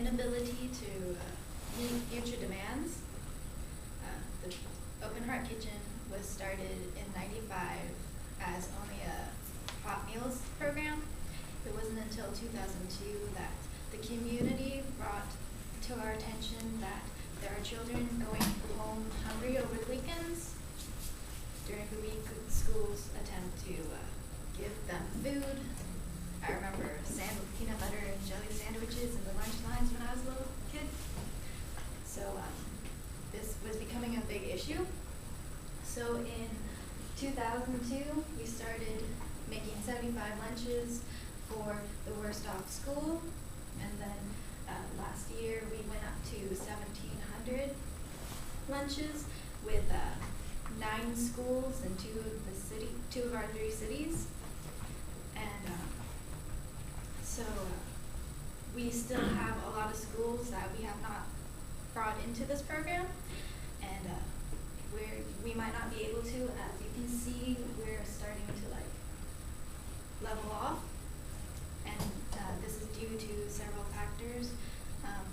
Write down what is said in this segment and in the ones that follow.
inability to meet future demands. The Open Heart Kitchen was started in '95 as only a hot meals program. It wasn't until 2002 that the community brought to our attention that there are children going home hungry over the weekends. During the week, schools attempt to give them food. I remember peanut butter and jelly sandwiches in the lunch lines when I was a little kid. So this was becoming a big issue. So in 2002, we started making 75 lunches for the worst off school. And then last year, we went up to 1,700 lunches with 9 schools in two of our 3 cities. And so we still have a lot of schools that we have not brought into this program, and we might not be able to. As you can see, we're starting to level off, and this is due to several factors: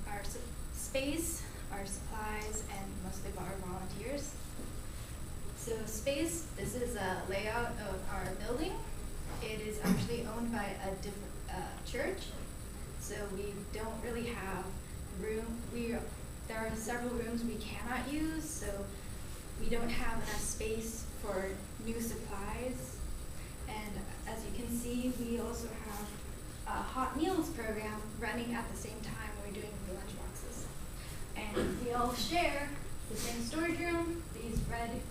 our space, our supplies, and mostly our volunteers. So space, this is a layout of our building. It is actually owned by a different church, so we don't really have room. There are several rooms we cannot use, so we don't have enough space for new supplies. And as you can see, we also have a hot meals program running at the same time we're doing the lunch boxes. And we all share the same storage room. These red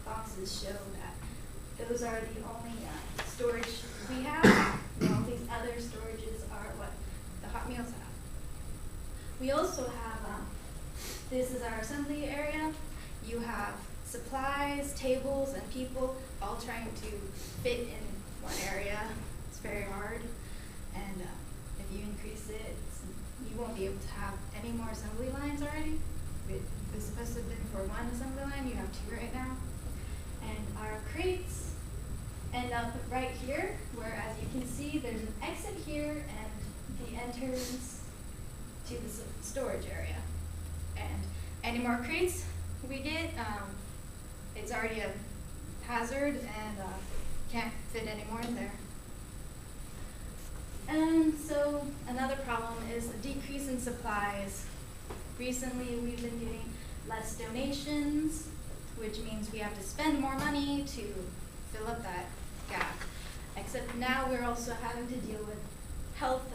boxes show that those are the only storage we have. All these other storages are what the hot meals have. We also have, this is our assembly area. You have supplies, tables, and people all trying to fit in one area. It's very hard. And if you increase it, you won't be able to have any more assembly lines already. It was supposed to have been for 1 assembly line. You have 2 right now. And our crates end up right here, where, as you can see, there's an exit here and the entrance to the storage area. And any more crates we get, it's already a hazard and can't fit any more in there. And so another problem is the decrease in supplies. Recently, we've been getting less donations, which means we have to spend more money to fill up that gap. Except now we're also having to deal with health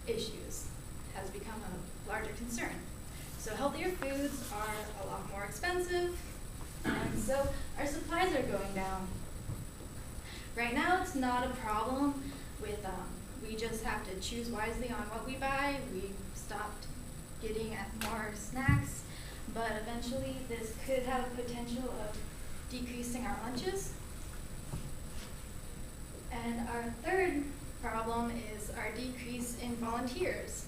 issues. It has become a larger concern. So healthier foods are a lot more expensive, and so our supplies are going down. Right now, it's not a problem with, we just have to choose wisely on what we buy. We stopped getting more snacks, but eventually this could have a potential of decreasing our lunches. And our third problem is our decrease in volunteers.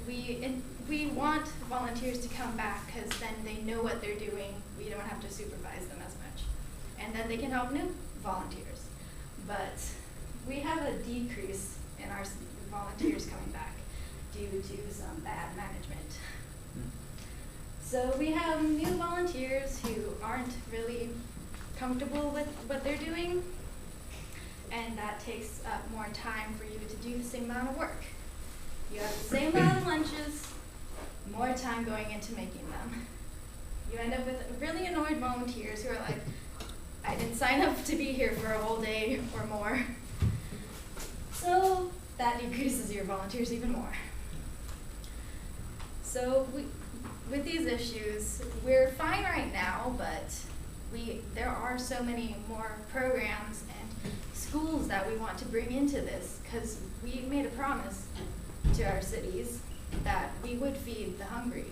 We want volunteers to come back because then they know what they're doing. We don't have to supervise them as much. And then they can help new volunteers. But we have a decrease in our volunteers coming back due to some bad management. So we have new volunteers who aren't really comfortable with what they're doing, and that takes up more time for you to do the same amount of work. You have the same amount of lunches, more time going into making them. You end up with really annoyed volunteers who are like, I didn't sign up to be here for a whole day or more. So that decreases your volunteers even more. So with these issues, we're fine right now, but there are so many more programs and schools that we want to bring into this, because we made a promise to our cities that we would feed the hungry.